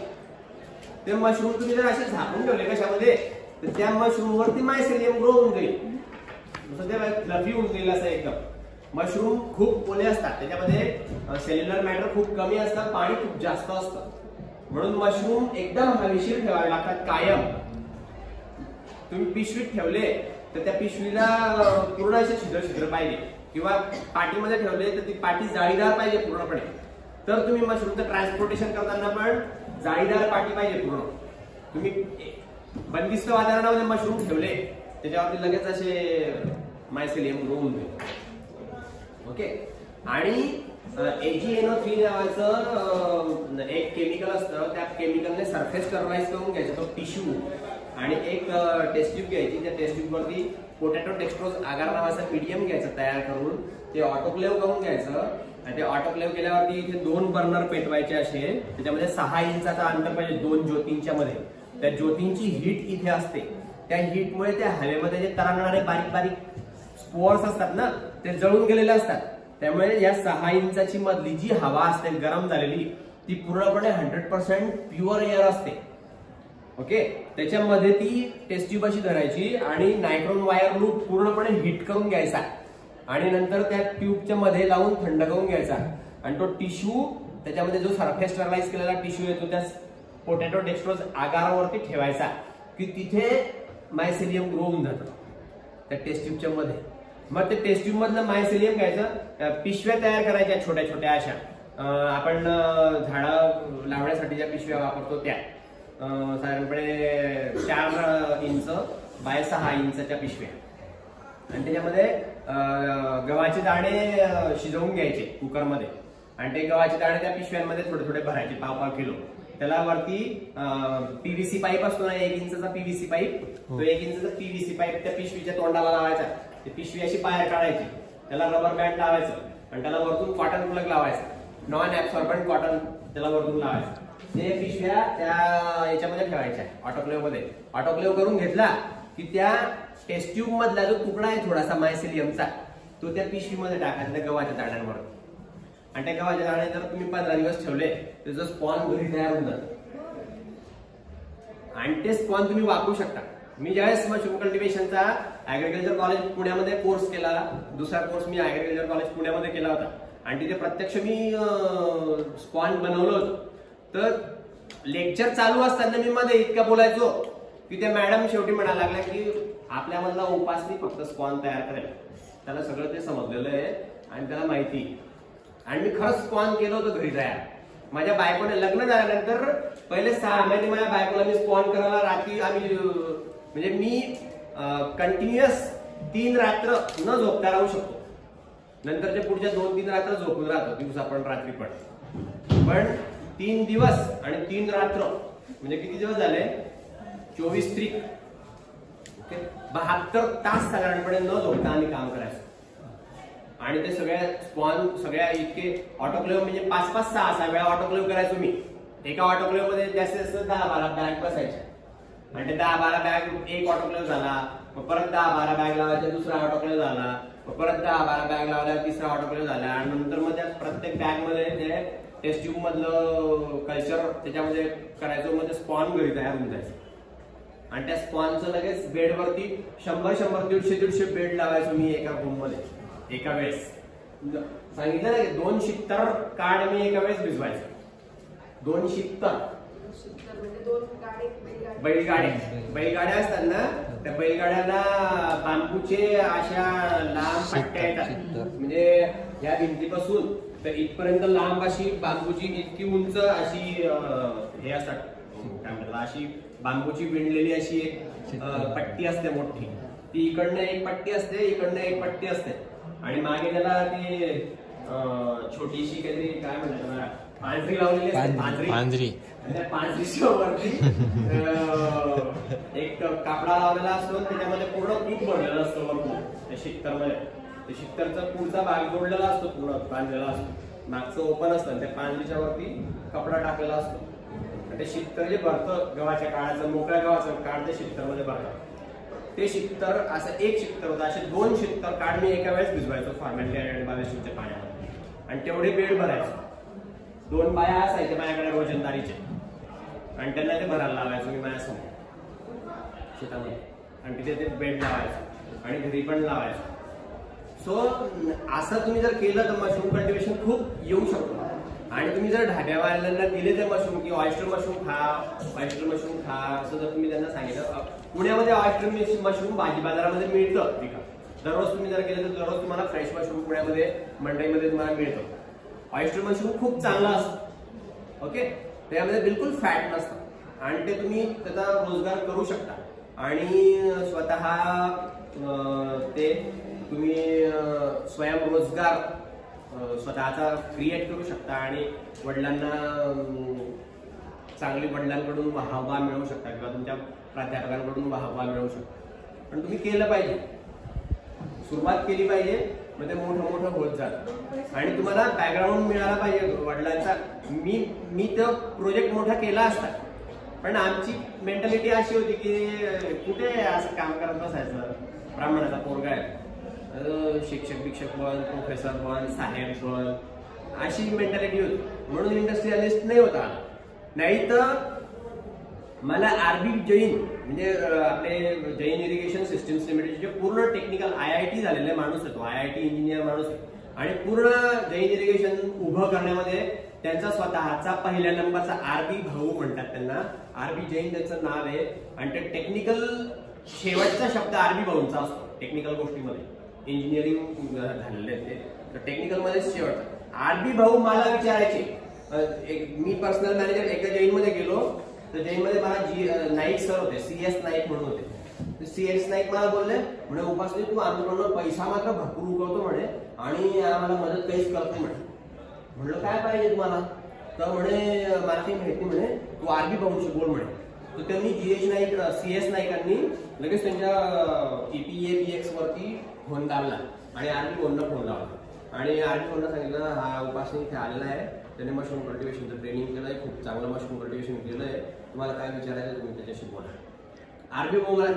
ते मशरूम तुम्ही जर असे झाकून ठेवले कशामध्ये तर त्या मशरूम वरती मायसेलियम ग्रो होऊन जाईल, फ्लफी होऊन जाईल असं एकदम. मशरूम खूप ओले असतात, त्याच्यामध्ये सेल्युलर मॅटर खूप कमी असतं, पाणी खूप जास्त असतं, म्हणून मशरूम एकदम हवेशीर ठेवावे लागतात कायम. तुम्ही पिशवीत ठेवले तर त्या पिशवीला पूर्ण असे छिद्र पाहिजे किंवा पाटीमध्ये ठेवले तर ती पाटी जाळीदार पाहिजे पूर्णपणे. तर तुम्ही मशरूमचं ट्रान्सपोर्टेशन करताना पण जाळीदार पाटी पाहिजे पूर्ण. तुम्ही बंदिस्त वातावरणामध्ये मशरूम ठेवले त्याच्यावरती लगेच असे मायसेलियम ग्रो होऊन जाईल. ओके, आणि AgNO3 नावाचं एक केमिकल असतं, त्या केमिकलने सरफेस स्टरलाइज करून घ्यायचं तो टिश्यू आणि एक टेस्ट ट्यूब घ्यायची. त्या टेस्ट ट्यूब वरती पोटॅटो डेक्स्ट्रोज आगार नावाचा मीडियम घ्यायचं तयार करून ते ऑटोक्लेव्ह करून घ्यायचं आणि ते ऑटोक्लेव्ह केल्यावरती इथे 2 बर्नर पेटवायचे असे, त्याच्यामध्ये 6 इंचाचा अंतर पाहिजे 2 ज्योतींच्या मध्ये. त्या ज्योतींची हीट इथे असते, त्या हीटमुळे त्या हवेमध्ये जे तरंगणारे बारीक बारीक स्पोअर्स असतात ना, ते जळून गेलेले असतात. त्यामुळे या 6 इंचाची मधली जी हवा असते गरम झालेली, ती पूर्णपणे 100% प्युअर एअर असते. ओके, त्याच्यामध्ये ती टेस्ट ट्यूब अशी धरायची आणि नायट्रॉन वायर लूप पूर्णपणे हिट करून घ्यायचा आणि नंतर त्या ट्यूबच्या मध्ये लावून थंड करून घ्यायचा. आणि तो टिश्यू त्याच्यामध्ये जो सरफेस स्टरलाइज केलेला टिश्यू येतो त्या पोटॅटो डेक्स्ट्रोज आगारावरती ठेवायचा की तिथे मायसेलियम ग्रो होऊन जातं त्या टेस्ट ट्यूबच्या मध्ये. मग ते टेस्ट ट्यूब मधलं मायसेलियम घ्यायचं, पिशव्या तयार करायच्या छोट्या छोट्या अशा, आपण झाडं लावण्यासाठी ज्या पिशव्या वापरतो त्या साधारणपणे 4 इंच बाय 6 इंचच्या पिशव्या. आणि त्याच्यामध्ये गव्हाचे दाणे शिजवून घ्यायचे कुकरमध्ये आणि ते गव्हाचे दाणे त्या पिशव्यांमध्ये थोडे थोडे भरायचे, 1.5 किलो. त्याला वरती पीव्हीसी पाईप असतो ना, 1 इंचचा पीव्हीसी पाईप, तो 1 इंचचा पीव्हीसी पाईप त्या पिशवीच्या तोंडाला लावायचा. ती पिशवी अशी बाहेर काढायची, त्याला रबर बँड लावायचं आणि त्याला वरतून कॉटन प्लग लावायचं, नॉन ऍब्सॉर्बंट कॉटन त्याला वरतून लावायचं. ते पिशव्या त्या याच्यामध्ये ठेवायच्या ऑटोक्लेव्ह मध्ये. ऑटोक्लेव्ह करून घेतला की त्या टेस्ट ट्यूब मधला जो तुकडा आहे थोडासा मायसेलियमचा, तो त्या पिशवीमध्ये टाकायचा त्या गव्हाच्या दाण्यांवर. आणि त्या गव्हाच्या दाणे जर तुम्ही 15 दिवस ठेवले त्याचं स्पॉन घरी तयार होऊन जातं आणि ते स्पॉन तुम्ही वापरू शकता. मी ज्यावेळेस मशरूम कल्टिव्हेशनचा ऍग्रिकल्चर कॉलेज पुण्यामध्ये कोर्स केला, दुसरा कोर्स मी ऍग्रिकल्चर कॉलेज पुण्यामध्ये केला होता आणि तिथे प्रत्यक्ष मी स्पॉन बनवलं होतं. तर लेक्चर चालू असताना मी मध्ये इतका बोलायचो की त्या मॅडम शेवटी म्हणायला लागल्या की आपल्यामधला उपासनी फक्त स्पॉन तयार करेल, त्याला सगळं ते समजलेलं आहे आणि त्याला माहिती. आणि मी खरंच स्पॉन केलं होतं घरी तयार. माझ्या बायकोने लग्न झाल्यानंतर पहिले 6 महिने माझ्या बायकोला मी स्पॉन करायला रात्री आम्ही म्हणजे मी कंटिन्युअस 3 रात्र न झोपता राहू शकतो. नंतरच्या पुढच्या 2-3 रात्र झोपून राहतो, दिवसा पण रात्री पण 3 दिवस आणि 3 रात्र म्हणजे किती दिवस झाले, 24 त्रिक 72 तास साधारणपणे न झोपता आम्ही काम करायचो. आणि ते सगळ्या स्पॉन सगळ्या इतके ऑटोक्लेव्ह म्हणजे 5-5, 6 वेळा ऑटोक्लेव्ह करायचो मी. एका ऑटोक्लेव्ह मध्ये जास्तीत जास्त 10-12 बॅग बसायच्या आणि ते 10-12 बॅग एक ऑटोक्लेव्ह झाला, मग परत 10-12 बॅग लावायचा दुसरा ऑटोक्लेव्ह झाला, मग परत 10-12 बॅग लावल्या तिसरा ऑटोक्लेव्ह झाला आणि नंतर मग त्या प्रत्येक बॅग मध्ये ते टेस्ट ट्यूब मधलं कल्चर त्याच्यामध्ये करायचो. मग ते स्पॉन घरी तयार होऊन जायचं आणि त्या स्पॉनचं लगेच बेडवरती 100-100, 150-150 बेड लावायचो मी एका रूम मध्ये एका वेळेस. सांगितलं ना की 2 शित्तर काड मी एका वेळेस भिजवायचं. 2 शित्तर बैलगाड्या असतात ना, त्या बैलगाड्याला बांबूचे अशा लांब पट्ट्या येतात, म्हणजे या भिंतीपासून तर इथपर्यंत लांब अशी बांबूची इतकी उंच अशी हे असतात, काय म्हणतात, अशी बांबूची विणलेली अशी एक पट्टी असते मोठी. ती इकडनं एक पट्टी असते, इकडनं एक पट्टी असते आणि मागे त्याला ती छोटीशी काहीतरी काय म्हणतात पांढरी लावलेली असते, पांढरी. त्या पांढरीच्या वरती एक कापडा लावलेला असतो, त्याच्यामध्ये पूर्ण तूप भरलेलं असतं वरतून त्या शिक्तरमध्ये. त्या शिक्तरचा पुढचा भाग जोडलेला असतो, पूर्ण बांधलेला असतो, मागचं ओपन असतं, त्या पांढरीच्या वरती कपडा टाकलेला असतो. ते शिक्तर जे भरतं गव्हाच्या काळाचं, मोकळ्या गव्हाचं काळ ते शिक्तरमध्ये भरतं. ते शिक्तर असं एक शिक्तर होतं, असे 2 शिक्तर काढ मी एका वेळेस भिजवायचो फॉर्मॅलिटी आणि बायोस्टिकच्या पाण्यामध्ये आणि तेवढे बेड भरायचो. 2 बाया असायच्या माझ्याकडे रोजंदारीचे आणि त्यांना ते भरायला लावायचो मी माझ्यासमोर शेतामध्ये आणि तिथे ते बेड लावायचो आणि घरी पण लावायचो. सो असं तुम्ही जर केलं तर मशरूम कल्टिव्हेशन खूप येऊ शकतो. आणि तुम्ही जर ढाब्यावाल्यांना दिले ते मशरूम की ऑयस्टर मशरूम खा, ऑयस्टर मशरूम खा असं जर तुम्ही त्यांना सांगितलं, पुण्यामध्ये ऑयस्टर मशरूम भाजी बाजारामध्ये मिळतं विकत. दररोज तुम्ही जर केलं तर दररोज तुम्हाला फ्रेश मशरूम पुण्यामध्ये मंडईमध्ये तुम्हाला मिळतं. ऑयस्टर मशरूम खूप चांगला असतो. ओके, त्यामध्ये बिलकुल फॅट नसतं आणि ते तुम्ही त्याचा रोजगार करू शकता आणि स्वतः ते तुम्ही स्वयंरोजगार स्वतःचा क्रिएट करू शकता आणि वडिलांना चांगली वडिलांकडून वाहवा मिळवू शकता किंवा तुमच्या प्राध्यापकांकडून वाहवा मिळवू शकता. पण तुम्ही केलं पाहिजे, सुरुवात केली पाहिजे मग ते मोठं होत जातं आणि तुम्हाला बॅकग्राऊंड मिळाला पाहिजे वडिलांचा. मी तर प्रोजेक्ट मोठा केला असता, पण आमची मेंटॅलिटी अशी होती की कुठे असं काम करत बसायचं. ब्राह्मणाचा पोरगा आहे, शिक्षक बन, प्रोफेसर बन, साहेब बन, अशी मेंटॅलिटी होती. म्हणून इंडस्ट्रियलिस्ट नाही होता. नाही तर मला आरबी जैन म्हणजे आपले जैन इरिगेशन सिस्टम्स लिमिटेड जे पूर्ण टेक्निकल IIT झालेले माणूस आहे, तो IIT इंजिनियर माणूस आहे आणि पूर्ण जैन इरिगेशन उभं करण्यामध्ये त्यांचा स्वतःचा पहिल्या नंबरचा आरबी भाऊ म्हणतात त्यांना. आरबी जैन त्यांचं नाव आहे आणि ते टेक्निकल शेवटचा शब्द आरबी भाऊंचा असतो. टेक्निकल गोष्टीमध्ये इंजिनिअरिंग झालेले ते, तर टेक्निकल मध्येच शेवटचा. आरबी भाऊ मला विचारायचे, मी पर्सनल मॅनेजर एका जैन मध्ये गेलो, तर जैन मध्ये मला नाईक सर होते, CS नाईक म्हणून होते. CS नाईक मला बोलले, म्हणे उपासनी तू आमच्याकडून पैसा मात्र भरपूर उकळतो म्हणे आणि आम्हाला मदत काहीच करत नाही म्हणे. म्हणलं काय पाहिजे तुम्हाला? तर म्हणे मला काही माहिती म्हणे, तू आरबी भाऊंशी बोल म्हणे. तर त्यांनी CS नाईकांनी लगेच त्यांच्या EPA-BX वरती फोन दाबला आणि आरबी भाऊंना फोन लावला आणि आरबी भाऊंना सांगितलं हा उपासनी इथे आलेला आहे, त्याने मशरूम कल्टिव्हेशनचं ट्रेनिंग केलंय, खूप चांगलं मशरूम कल्टिव्हेशन केलंय, तुम्हाला काय विचारायचं तुम्ही त्याच्याशी बोला.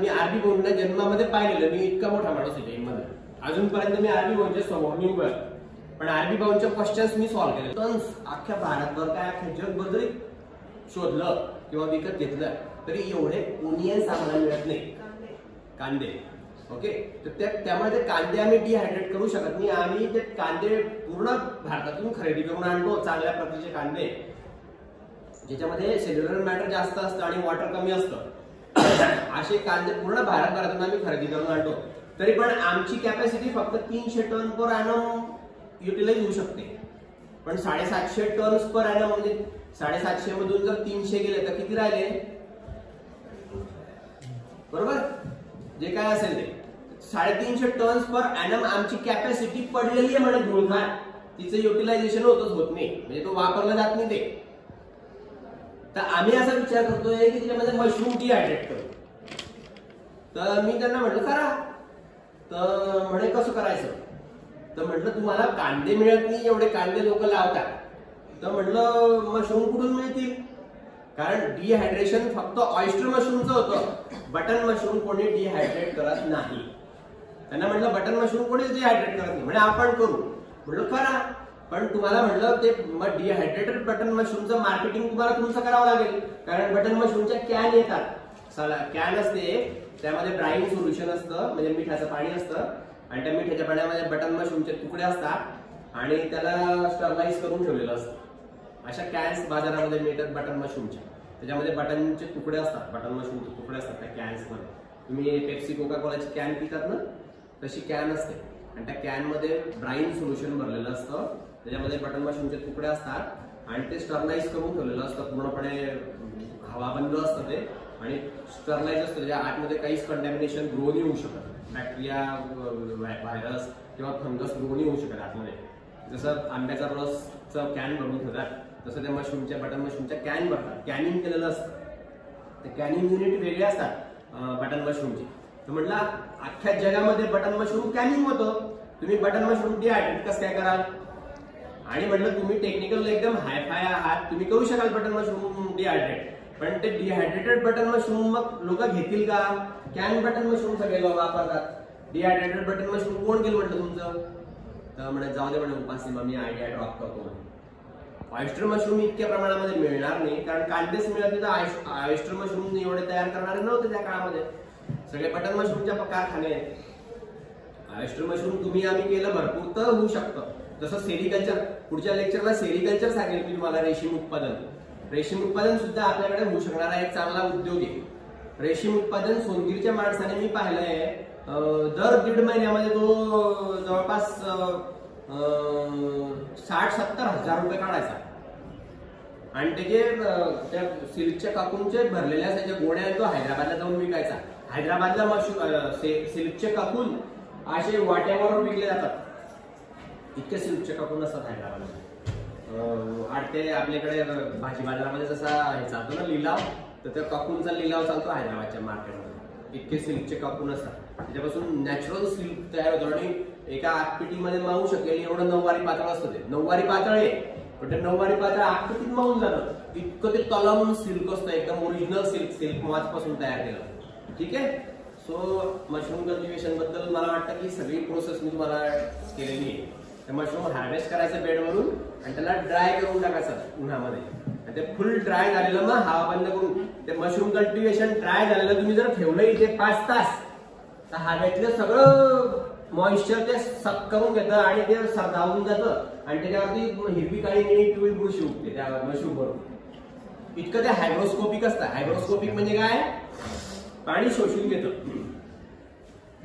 मी आरबी भाऊंना जन्मामध्ये पाहिलेलं, मी इतका मोठा माणूस आहे जैनमध्ये, अजूनपर्यंत मी आरबी भाऊंच्या समोर नाही उभा, पण आरबी भाऊंच्या क्वेश्चन्स मी सॉल्व्ह केले. टन्स अख्ख्या भारतभर काय अख्ख्या जगभर जरी शोधलं किंवा विकत घेतलं तरी एवढे ओनियन्स आम्हाला मिळत नाही, कांदे. ओके, तर त्यामुळे ते कांदे आम्ही डिहायड्रेट करू शकत नाही. आम्ही ते कांदे पूर्ण भारतातून खरेदी करून आणतो, चांगल्या प्रतीचे कांदे ज्याच्यामध्ये सेल्युलर मॅटर जास्त असतं आणि वॉटर कमी असतं. असे कांदे पूर्ण भारतभरातून आम्ही खरेदी करून आणतो. तरी पण आमची कॅपॅसिटी फक्त 300 टन पर ॲनम युटिलाइज होऊ शकते. पण 750 टन्स पर ॲनम म्हणजे 750 मधून जर 300 गेले तर किती राहिले? बरोबर, जे काय असेल ते 350 टन्स पर ॲनम आमची कॅपॅसिटी पडलेली आहे म्हणे धुळखार. तिचं युटिलायझेशन होत नाही, म्हणजे तो वापरला जात नाही ते. तर आम्ही असा विचार करतोय की त्याच्यामध्ये मशरूम डिहायड्रेट करू. तर मी त्यांना म्हटलं करा. तर म्हणे कसं करायचं? तर म्हटलं तुम्हाला कांदे मिळत नाही, एवढे कांदे लोक लावतात, तर म्हटलं मशरूम कुठून मिळतील? कारण डिहायड्रेशन फक्त ऑयस्टर मशरूमचं होतं, बटन मशरूम कोणी डिहायड्रेट करत नाही. त्यांना म्हटलं बटन मशरूम कोणीच डिहायड्रेट करत नाही, म्हणजे आपण करू. म्हटलं करा, पण तुम्हाला म्हटलं ते डिहायड्रेटेड बटन मशरूमचं मार्केटिंग तुम्हाला तुमचं करावं लागेल. कारण बटन मशरूमच्या कॅन येतात, कॅन असते, त्यामध्ये ब्राईन सोल्युशन असतं, म्हणजे मिठाचं पाणी असतं आणि त्या मिठाच्या पाण्यामध्ये बटन मशरूमचे तुकडे असतात आणि त्याला स्टरलाइज करून ठेवलेलं असतं. अशा कॅन्स बाजारामध्ये मिळतात बटन मशरूमच्या, त्याच्यामध्ये बटनचे तुकडे असतात, बटन मशरूमचे तुकडे असतात त्या कॅन्समध्ये. तुम्ही पेप्सी कोका कोलाची कॅन पितात ना, तशी कॅन असते आणि त्या कॅन मध्ये ब्राईन सोल्युशन भरलेलं असतं, त्याच्यामध्ये बटन मशरूमचे तुकडे असतात आणि ते स्टरलाइज करून ठेवलेलं असतं, पूर्णपणे हवाबंद असतं ते आणि स्टरलाइज असतं, त्याच्या आतमध्ये काहीच कंटॅमिनेशन ग्रो नाही होऊ शकत, बॅक्टेरिया, व्हायरस किंवा फंगस ग्रो नाही होऊ शकत आतमध्ये. जसं आंब्याचा रसचं कॅन भरून ठेवतात तसं त्या मशरूमच्या बटन मशरूमच्या कॅन भरतात, कॅनिंग केलेलं असतं. ते कॅनिंग युनिट वेगळे असतात बटन मशरूमची. तर म्हटलं अख्ख्या जगामध्ये बटन मशरूम कॅनिंग होतं, तुम्ही बटन मशरूम डिहायड्रेट कसं काय कराल? आणि म्हटलं तुम्ही टेक्निकल एकदम हायफाय आहात, तुम्ही करू शकाल बटन मशरूम डिहायड्रेट, पण ते डिहायड्रेटेड बटन मशरूम मग लोक घेतील का? कॅन बटन मशरूम सगळे लोक वापरतात, डिहायड्रेटेड बटन मशरूम कोण घेईल म्हटलं तुमचं? तर म्हणे जाऊ दे म्हणे उपासनी, मग मी आयडिया ड्रॉप करतो म्हणे. ऑयस्टर मशरूम इतक्या प्रमाणामध्ये मिळणार नाही, कारण कांदेच मिळत नाही तर ऑयस्टर मशरूम एवढे तयार करणारे नव्हते त्या काळामध्ये, सगळे बटन मशरूमच्या कारखाने आहेत. ऑयस्टर मशरूम तुम्ही आम्ही केलं भरपूर तर होऊ शकतं. जसं सेरिकल्चर, पुढच्या लेक्चरला सेरिकल्चर सांगेल मी तुम्हाला. रेशीम उत्पादन सुद्धा आपल्याकडे होऊ शकणारा एक चांगला उद्योग आहे. रेशीम उत्पादन सोनगिरच्या माणसाने मी पाहिलंय, दर 1.5 महिन्यामध्ये तो जवळपास 60-70 हजार रुपये काढायचा आणि त्याचे त्या सिल्कच्या काकूनचे भरलेल्या असायच्या गोण्या तो हैदराबादला जाऊन विकायचा. हैदराबादला सिल्कचे काकून असे वाट्यावर विकले जातात, इतके सिल्कचे काकून असतात हैदराबादला. ते आपल्याकडे भाजी बाजारामध्ये जसा हे चालतो ना लिलाव, तर त्या काकूनचा लिलाव चालतो हैदराबादच्या मार्केटमध्ये. इतके सिल्कचे कापून असतात, त्याच्यापासून नॅचरल सिल्क तयार होतं आणि एका आगपिटीमध्ये मावू शकेल एवढं 9 वारी पातळ असतं ते. 9 वारी पातळ आहे पण ते 9 वारी पातळ आगपिटीत मावून जातं. इतकं ते तलम सिल्क असतं, एकदम ओरिजिनल सिल्क मॉथ पासून तयार केलं. ठीक आहे. सो मशरूम कल्टिव्हेशन बद्दल मला वाटतं की सगळी प्रोसेस मी तुम्हाला केलेली आहे. मशरूम हार्वेस्ट करायचं बेडवरून आणि त्याला ड्राय करून टाकायचं उन्हामध्ये. ते फुल ड्राय झालेलं मग हवा बंद करून ते मशरूम कल्टिव्हेशन ड्राय झालेलं तुम्ही जर ठेवलं इथे 5 तास तर हवेतलं सगळं मॉइश्चर ते सक करून घेतं आणि ते सरदावून जातं आणि त्याच्यावरती हिरवी काळी निळी पिवळी बुरशी उठते त्या मशरूम बरोबर. इतकं ते हायग्रोस्कोपिक असतं. हायग्रोस्कोपिक म्हणजे काय, पाणी शोषून घेतं.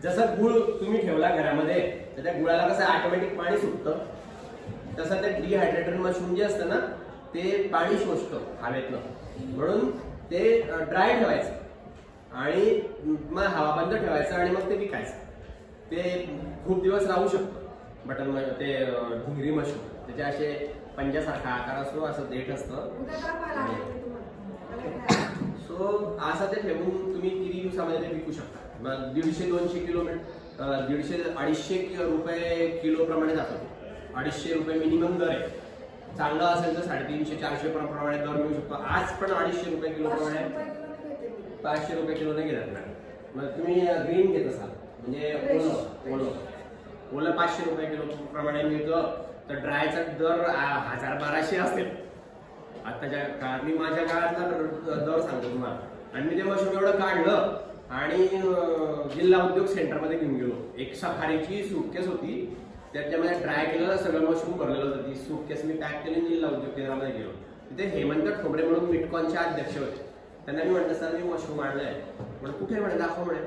जसं गुळ तुम्ही ठेवला घरामध्ये तर त्या गुळाला कसं ऑटोमॅटिक पाणी सुटतं, तसं ते डिहायड्रेटेड मशरूम जे असतं ना ते पाणी शोषतं हवेतलं. म्हणून ते ड्राय ठेवायचं आणि मग हवा बंद ठेवायचं आणि मग ते विकायचं. ते खूप दिवस राहू शकतं. बटन ते ढिंगरी मशरूम त्याचे असे पंजासारखा आकार असतो, असं देठ असतं. सो असं ते ठेवून तुम्ही किती दिवसामध्ये ते विकू शकता. 150-200 किलोमीटर 150-250 रुपये किलो प्रमाणे जातो. 250 रुपये मिनिमम दर आहे. चांगलं असेल तर 350-400 प्रमाणे दर मिळू शकतो. आज पण 250 रुपये किलो प्रमाणे 500 रुपये किलोने घेतात मॅडम. मग तुम्ही ग्रीन घेत असाल म्हणजे ओलं 500 रुपये किलो प्रमाणे मिळतं. तर ड्रायचा दर 1000-1200 असेल आताच्या काळात. मी माझ्या काळातला दर सांगतो तुम्हाला. आणि मी ते मशरूम एवढं काढलं आणि जिल्हा उद्योग सेंटरमध्ये घेऊन गेलो. एक सफारीची सूटकेस होती, त्याच्यामध्ये ड्राय केलेलं सगळं मशरूम भरलेलं होतं. ती सूटकेस मी पॅक केली, जिल्हा उद्योग केंद्रामध्ये गेलो. तिथे हेमंत ठोबरे म्हणून मिटकॉनचे अध्यक्ष होते. त्यांना मी म्हटलं सर मी मशरूम आणलंय. म्हणजे कुठे म्हणे दाखव म्हणे.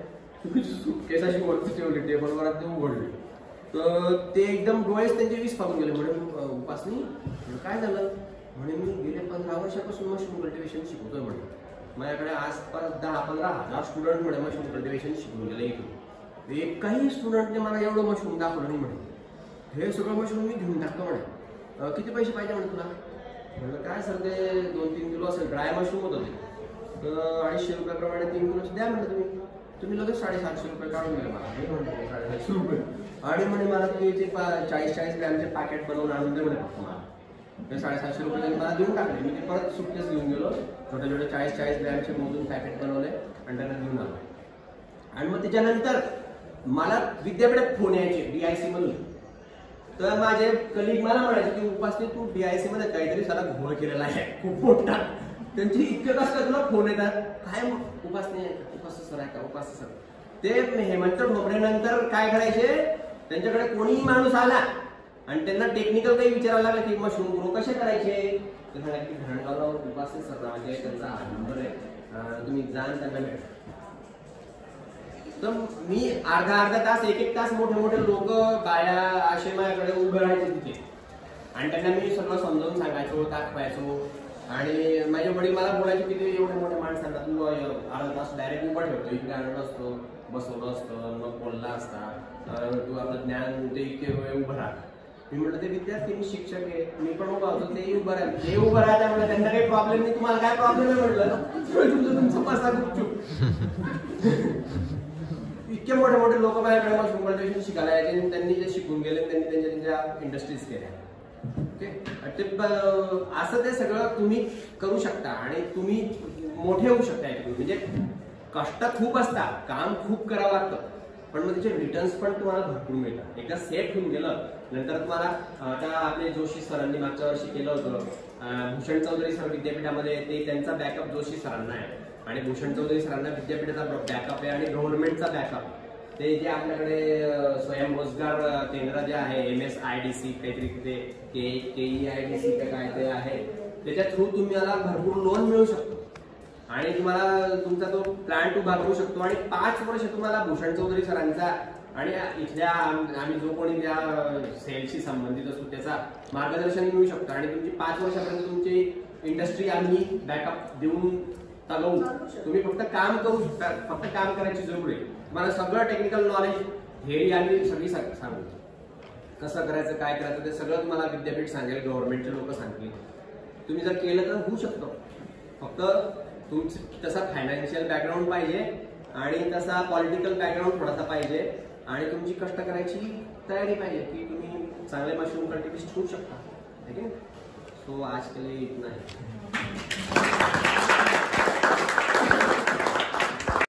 तुम्ही सूटकेस अशी वरती ठेवली टेबलवर ते उघडली तर ते एकदम डोळेच त्यांचे 20 पाहून गेले. म्हणे उपासनी काय झालं म्हणे मी गेले 15 वर्षापासून मशरूम कल्टिव्हेशन शिकवतोय म्हणे. माझ्याकडे आसपास 10-15 हजार स्टुडंट म्हणे मशरूम कल्टिव्हेशन शिकून गेले इथून. एकही स्टुडंटने मला एवढं मशरूम दाखवलं नाही म्हणे. हे सगळं मशरूम मी घेऊन टाकतो म्हणे. किती पैसे पाहिजे म्हणे तुला. म्हणलं काय सर ते 2-3 किलो असेल. ड्राय मशरूम होतं ते. 250 रुपयाप्रमाणे 3 किलोचे द्या म्हणे तुम्ही लगेच 750 रुपये काढून दिले मला. 750 रुपये. आणि म्हणे मला तुम्ही ते 40-40 ग्रॅमचे पॅकेट बनवून आणून दे म्हणे फक्त मला. ते 750 रुपये मला देऊन टाकले. मी ते परत सुटकेस घेऊन गेलो. छोटे 40-40 ग्रॅमचे मोजून पॅकेट बनवले आणि त्यांना घेऊन आलो. आणि मग त्याच्यानंतर मला विद्यापीठात फोन यायचे DIC मधून. तर माझे कलिग मला म्हणायचे की उपासनी तू DIC मध्ये काहीतरी सारा घोळ केलेला आहे खूप मोठा. त्यांची इतके कसं तुला फोन येतात काय उपासनी सर आहे का उपास सर. ते हेमंत ठोबरे नंतर काय करायचे, त्यांच्याकडे कोणीही माणूस आला आणि त्यांना टेक्निकल काही विचारायला लागलं की मशरूम ग्रो कसे करायचे, ते सांगा की धरणगावला उपासनी सर म्हणजे त्यांचा नंबर आहे तुम्ही जाण त्यांना भेटा. तर मी अर्धा तास 1-1 तास मोठे लोक बाया असे माझ्याकडे उभे राहायचे तिथे आणि त्यांना मी सगळं समजावून सांगायचो दाखवायचो. आणि माझे वडील मला बोलायचे की ते एवढे मोठ्या माणसांना तू अर्धा तास डायरेक्ट उभा ठेवतो, इकडे आणलं असतो बसवलं असतं मग बोलला असता तू आपलं ज्ञान ते इतके वेळ उभं राहा. मी म्हटलं ते विद्यार्थी मी शिक्षक आहे मी पण उभा होतो तेही उभं राहा ते उभं राहता म्हटलं त्यांना काही प्रॉब्लेम नाही तुम्हाला काय प्रॉब्लेम आहे म्हटलं तुमचं बसा गुपचूप. इतके मोठे लोक माझ्याकडे मशरूम कल्टिव्हेशन शिकायला यायचे. त्यांनी जे शिकून गेले त्यांनी त्यांच्या इंडस्ट्रीज केल्या. असं ते सगळं तुम्ही करू शकता आणि तुम्ही मोठे होऊ शकता. म्हणजे कष्ट खूप असतात, काम खूप करावं लागतं पण मग त्याचे रिटर्न्स पण तुम्हाला भरपूर मिळतात. एकदा सेट होऊन गेलं नंतर तुम्हाला आता आपले जोशी सरांनी मागच्या वर्षी केलं होतं भूषण चौधरी सर विद्यापीठामध्ये ते त्यांचा बॅकअप जोशी सरांना आहे आणि भूषण चौधरी सरांना विद्यापीठाचा बॅकअप आहे आणि गव्हर्नमेंटचा बॅकअप. ते जे आपल्याकडे स्वयंरोजगार केंद्र जे आहे MSIDC काहीतरी ते KEIDC काय ते आहे त्याच्या थ्रू तुम्हाला भरपूर लोन मिळू शकतो आणि तुम्हाला तुमचा तो प्लांट उभा करू शकतो आणि 5 वर्ष तुम्हाला भूषण चौधरी सरांचा आणि इथल्या आम्ही जो कोणी त्या सेलशी संबंधित असतो त्याचा मार्गदर्शन मिळू शकतं आणि तुमची 5 वर्षापर्यंत तुमची इंडस्ट्री आम्ही बॅकअप देऊन चालवू. तुम्ही फक्त काम करू शकता, फक्त काम करायची जरूर आहे. तुम्हाला सगळं टेक्निकल नॉलेज थेअरी आम्ही सगळी सांगू कसं करायचं काय करायचं ते सगळं तुम्हाला विद्यापीठ सांगेल, गव्हर्नमेंटचे लोक सांगतील. तुम्ही जर केलं तर होऊ शकतं. फक्त तुमचं तसा फायनान्शियल बॅकग्राऊंड पाहिजे आणि तसा पॉलिटिकल बॅकग्राऊंड थोडासा पाहिजे आणि तुमची कष्ट करायची तयारी पाहिजे की तुम्ही चांगले मशरूम कल्टिवेशन होऊ शकता. ठीक आहे. सो आज के लिए इतना है.